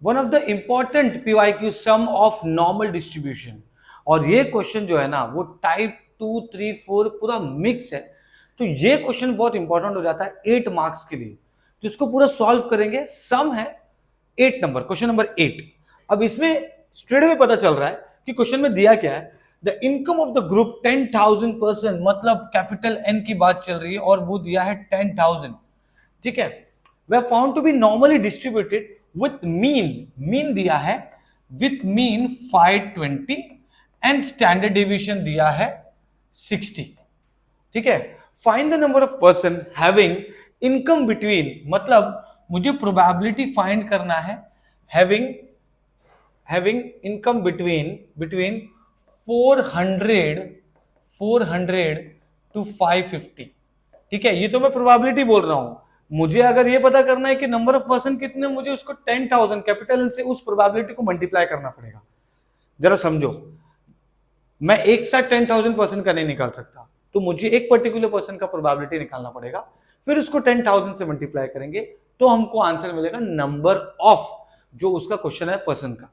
One of the important PYQ sum of normal distribution. और ये question जो है ना वो टाइप 2, 3, 4 पूरा मिक्स है। तो ये क्वेश्चन बहुत इंपॉर्टेंट हो जाता है 8 मार्क्स के लिए। तो इसको पूरा सॉल्व करेंगे। सम है 8 नंबर, क्वेश्चन नंबर 8। अब इसमें स्ट्रेट में पता चल रहा है कि क्वेश्चन में दिया क्या है। The income of the group 10,000%, मतलब कैपिटल एन की बात चल रही है और वो दिया है 10,000। ठीक है, we found to be normally distributed with mean दिया है with mean 520 and standard division दिया है 60। ठीक है, find the number of person having income between, मतलब मुझे प्रोबेबिलिटी फाइंड करना है हैविंग इनकम बिटवीन 400 टू 550। ठीक है, ये तो मैं प्रोबेबिलिटी बोल रहा हूं। मुझे अगर ये पता करना है कि नंबर ऑफ पर्सन कितने, मुझे उसको 10,000 कैपिटल से उस प्रोबेबिलिटी को मल्टीप्लाई करना पड़ेगा। जरा समझो, मैं एक साथ 10,000 पर्सन का नहीं निकाल सकता, तो मुझे एक पर्टिकुलर पर्सन का प्रोबेबिलिटी निकालना पड़ेगा, फिर उसको 10,000 से मल्टीप्लाई करेंगे तो हमको आंसर मिलेगा नंबर ऑफ, जो उसका क्वेश्चन है पर्सन का।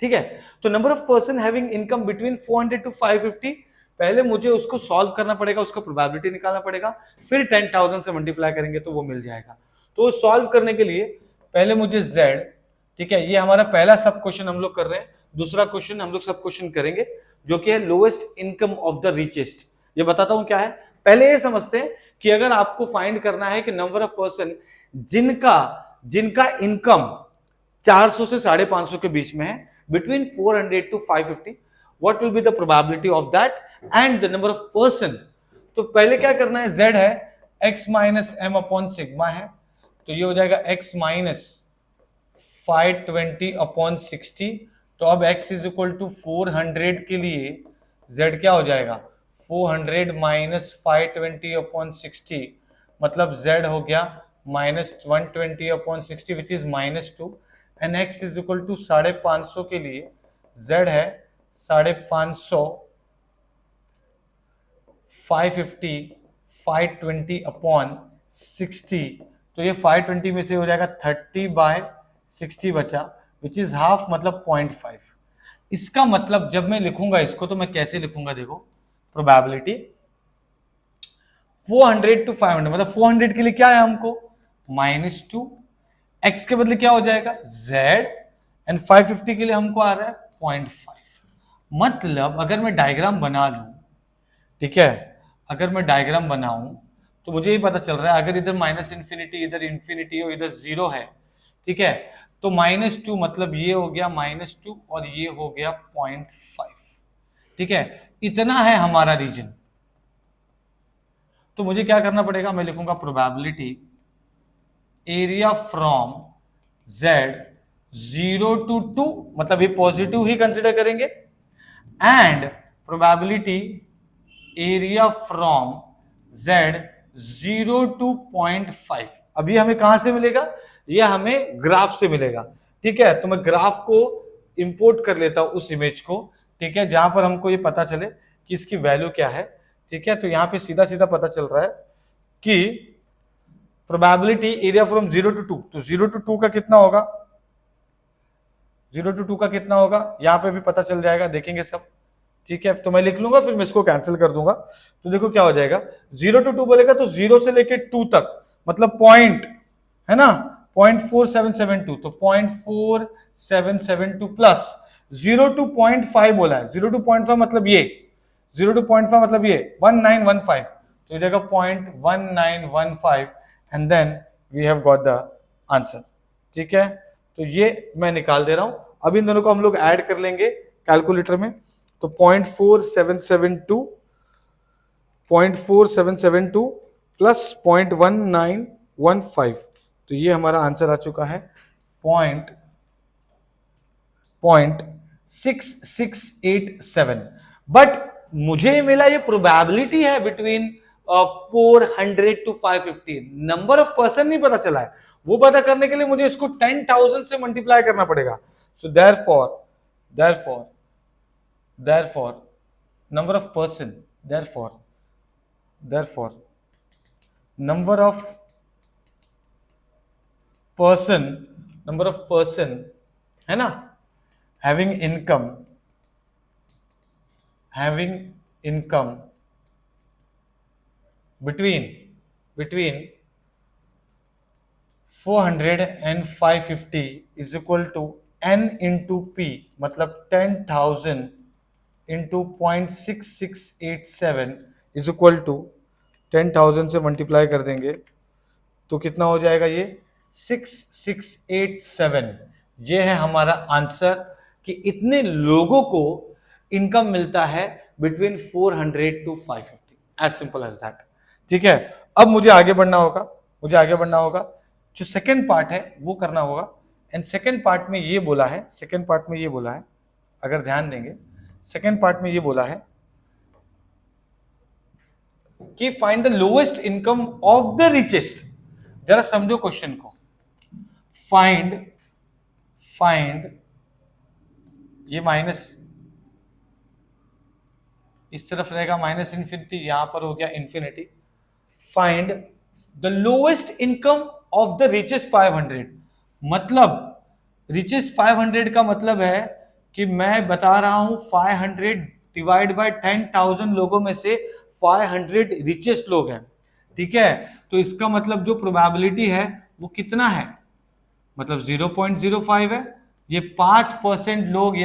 ठीक है, तो number of person having income between 400 to 550, पहले मुझे उसको सॉल्व करना पड़ेगा, उसका प्रोबेबिलिटी निकालना पड़ेगा, फिर 10,000 से मल्टीप्लाई करेंगे तो वो मिल जाएगा। तो सॉल्व करने के लिए पहले मुझे z, ठीक है, ये हमारा पहला सब क्वेश्चन हम लोग कर रहे हैं। दूसरा क्वेश्चन हम लोग सब क्वेश्चन करेंगे जो कि है lowest income of the richest. ये बताता हूं क्या है। पहले ये समझते हैं कि अगर आपको फाइंड करना है कि नंबर ऑफ पर्सन जिनका इनकम 400 से 550 के बीच में है, between 400 to 550, what will be the probability of that and the number of person. तो पहले क्या करना है, z है x minus M upon sigma है, तो ये हो जाएगा x माइनस 520 अपॉन 60। तो अब x इज इक्वल टू 400 के लिए z क्या हो जाएगा, 400 माइनस 520 अपॉन 60, मतलब z हो गया minus 120 upon 60 which is -2, and x is equal to 550 के लिए z है 550, 550, 520 अपॉन 60। तो ये 520 में से हो जाएगा 30/60 बचा, विच इज हाफ, मतलब 0.5। इसका मतलब जब मैं लिखूंगा इसको तो मैं कैसे लिखूंगा, देखो प्रोबेबिलिटी 400 टू 500, मतलब 400 के लिए क्या है हमको -2, x के बदले क्या हो जाएगा z, एंड 550 के लिए हमको आ रहा है 0.5। मतलब अगर मैं डायग्राम बना लूं, ठीक है, अगर मैं डायग्राम बनाऊं तो मुझे ये पता चल रहा है अगर इधर माइनस इन्फिनिटी, इधर इन्फिनिटी और इधर 0 है, ठीक है, तो -2 मतलब ये हो गया -2 और ये हो गया 0.5। ठीक है, इतना है हमारा रीजन। तो मुझे क्या करना पड़ेगा, मैं लिखूंगा probability area from z 0 to 2, मतलब ये पॉजिटिव ही कंसिडर करेंगे, and probability area from z 0 to 0.5। अभी हमें कहां से मिलेगा, ये हमें ग्राफ से मिलेगा। ठीक है, तो मैं ग्राफ को इंपोर्ट कर लेता हूं उस इमेज को, ठीक है, जहां पर हमको ये पता चले कि इसकी वैल्यू क्या है। ठीक है, तो यहां पे सीधा सीधा पता चल रहा है कि प्रोबेबिलिटी एरिया फ्रॉम 0 to 2, तो 0 to 2 का कितना होगा, 0 to 2 का कितना होगा, यहां पे भी पता चल जाएगा, देखेंगे सब। ठीक है, तो मैं लिख लूंगा, फिर मैं इसको कैंसिल कर दूंगा। तो देखो क्या हो जाएगा, 0 to 2 बोलेगा तो 0 से लेके 2 तक, मतलब पॉइंट है ना, 0.4772, तो 0.4772 प्लस 0 to 0.5 बोला है, 0 to 0.5 मतलब ये, 0 to 0.5 मतलब ये 1915, तो ये जगह 0.1915 and then we have got the answer. ठीक है, तो ये मैं निकाल दे रहा हूं। अब इन दोनों को हम लोग ऐड कर लेंगे कैलकुलेटर में, तो 0.4772 प्लस 0.1915, तो ये हमारा आंसर आ चुका है 0.6687। बट मुझे मिला ये प्रोबेबिलिटी है between 400 to 550, number of person नहीं पता चला है। वो पता करने के लिए मुझे इसको 10,000 से मल्टीप्लाई करना पड़ेगा। सो therefore number of person, therefore number of person है ना, having income between 400 and 550 is equal to n into P, मतलब 10,000 इंटू 0.6687 इज इक्वल टू 10,000 से मल्टीप्लाई कर देंगे तो कितना हो जाएगा, ये 6687। ये है हमारा आंसर कि इतने लोगों को इनकम मिलता है between 400 to 550, as simple as that. ठीक है, अब मुझे आगे बढ़ना होगा, जो सेकेंड पार्ट है वो करना होगा। एंड सेकेंड पार्ट में ये बोला है, अगर ध्यान देंगे, सेकेंड पार्ट में ये बोला है कि find the lowest income of the richest. जरा समझो क्वेश्चन को, फाइंड ये माइनस इस तरफ रहेगा, माइनस इन्फिनिटी, यहां पर हो गया infinity. Find the lowest income of the richest 500, मतलब रिचेस्ट 500 का मतलब है कि मैं बता रहा हूं 500 डिवाइड बाय 10,000 लोगों में से 500 रिचेस्ट लोग हैं। ठीक है, तो इसका मतलब जो प्रोबेबिलिटी है वो कितना है, मतलब 0.05 है। ये 5% लोग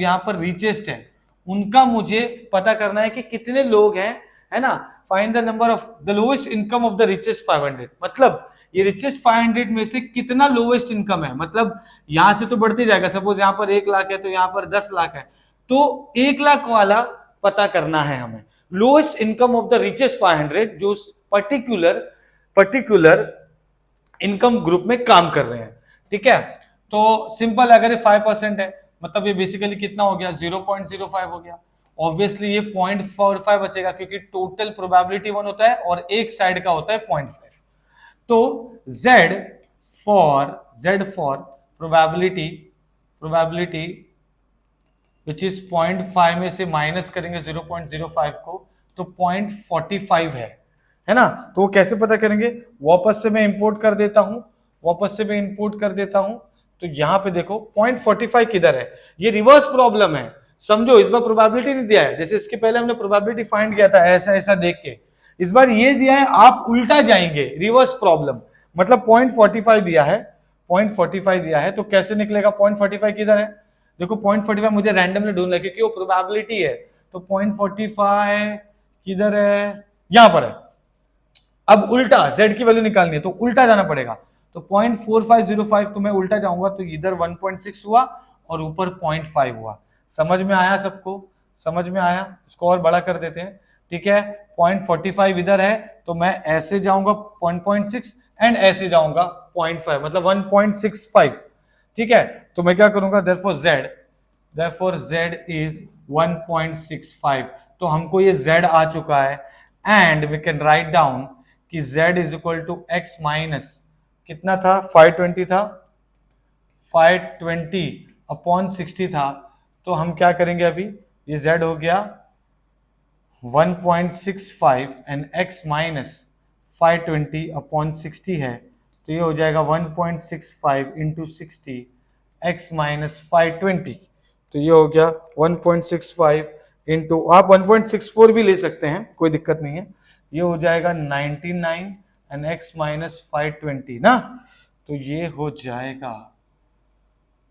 यहाँ पर रिचेस्ट है, उनका मुझे पता करना है कि कितने लोग हैं, है ना। Find the number of the lowest income of the richest 500, मतलब ये रिचेस्ट 500 में से कितना लोएस्ट इनकम है, मतलब यहां से तो बढ़ते जाएगा। सपोज यहाँ पर 1 लाख है तो यहाँ पर 10 लाख है, तो 1 लाख वाला पता करना है हमें, lowest income of the richest 500 जो पर्टिकुलर इनकम ग्रुप में काम कर रहे हैं। ठीक है, तो सिंपल, अगर ये 5% है मतलब ये बेसिकली कितना हो गया, 0.05 हो गया। ऑब्वियसली ये 0.45 बचेगा क्योंकि टोटल प्रोबेबिलिटी 1 होता है और एक साइड का होता है 0.5। तो Z for probability which is 0.5 में से माइनस करेंगे 0.05 को तो 0.45 है ना। तो वो कैसे पता करेंगे, वापस से मैं इंपोर्ट कर देता हूं, तो यहां पे देखो 0.45 किधर है, ये रिवर्स प्रॉब्लम है। समझो, इस बार प्रोबेबिलिटी नहीं दिया है, जैसे इसके पहले हमने प्रोबेबिलिटी फाइंड किया था ऐसा देख के, इस बार ये दिया है, आप उल्टा जाएंगे, रिवर्स प्रॉब्लम, मतलब 0.45 दिया है, तो कैसे निकलेगा 0.45 किधर है। देखो 0.45 मुझे रैंडमली ढूंढना है क्योंकि वो प्रोबेबिलिटी है, तो 0.45 किधर है, यहां पर है। अब उल्टा z की वैल्यू निकालनी है तो उल्टा जाना पड़ेगा, तो 0.4505 तो मैं उल्टा जाऊंगा तो इधर 1.6 हुआ और ऊपर 0.5 हुआ। समझ में आया सबको, इसको और बड़ा कर देते हैं। ठीक है, 0.45 इधर है तो मैं ऐसे जाऊंगा 1.6 एंड ऐसे जाऊंगा 0.5, मतलब 1.65। ठीक है, तो मैं क्या करूंगा, therefore z is 1.65, तो हमको ये z आ चुका है and we can write down कि z is equal to x minus कितना था, 520 था, 520 अपॉन 60 था, तो हम क्या करेंगे, अभी ये z हो गया 1.65 एंड x माइनस 520 अपॉन 60 है, तो ये हो जाएगा 1.65 इंटू 60 x माइनस 520, तो ये हो गया 1.65 इंटू, आप 1.64 भी ले सकते हैं, कोई दिक्कत नहीं है। ये हो जाएगा 99 एंड x माइनस 520 ना, तो ये हो जाएगा,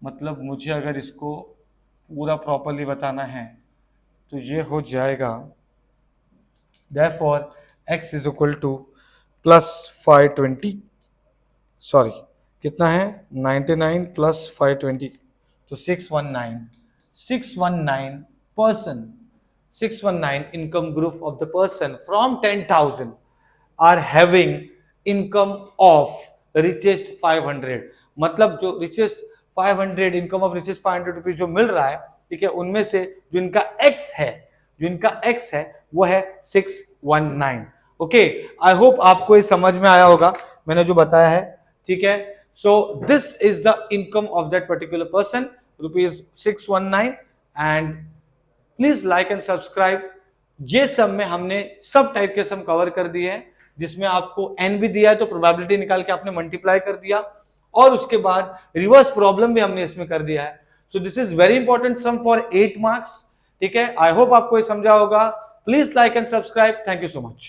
मतलब मुझे अगर इसको पूरा प्रॉपरली बताना है तो ये हो जाएगा, therefore x is equal two plus 520, sorry कितना है 99 प्लस 520, तो 619 income group of the person from 10,000 are having income of richest 500, मतलब जो richest 500 income of richest 500 rupees जो मिल रहा है, ठीक है, उनमें से जो इनका x है वो है 619। ओके, आई होप आपको ये समझ में आया होगा मैंने जो बताया है। ठीक है, so this is the income of that particular person, rupees 619, and please like and subscribe. ये सब में हमने सब टाइप के सम कवर कर दिए हैं, जिसमें आपको n भी दिया है तो प्रोबेबिलिटी निकाल के आपने मल्टीप्लाई कर दिया, और उसके बाद रिवर्स प्रॉब्लम भी हमने इसमें कर दिया है। So this is very important sum for 8 marks. ठीक है, आई होप आपको ये समझा होगा। Please like and subscribe. Thank you so much.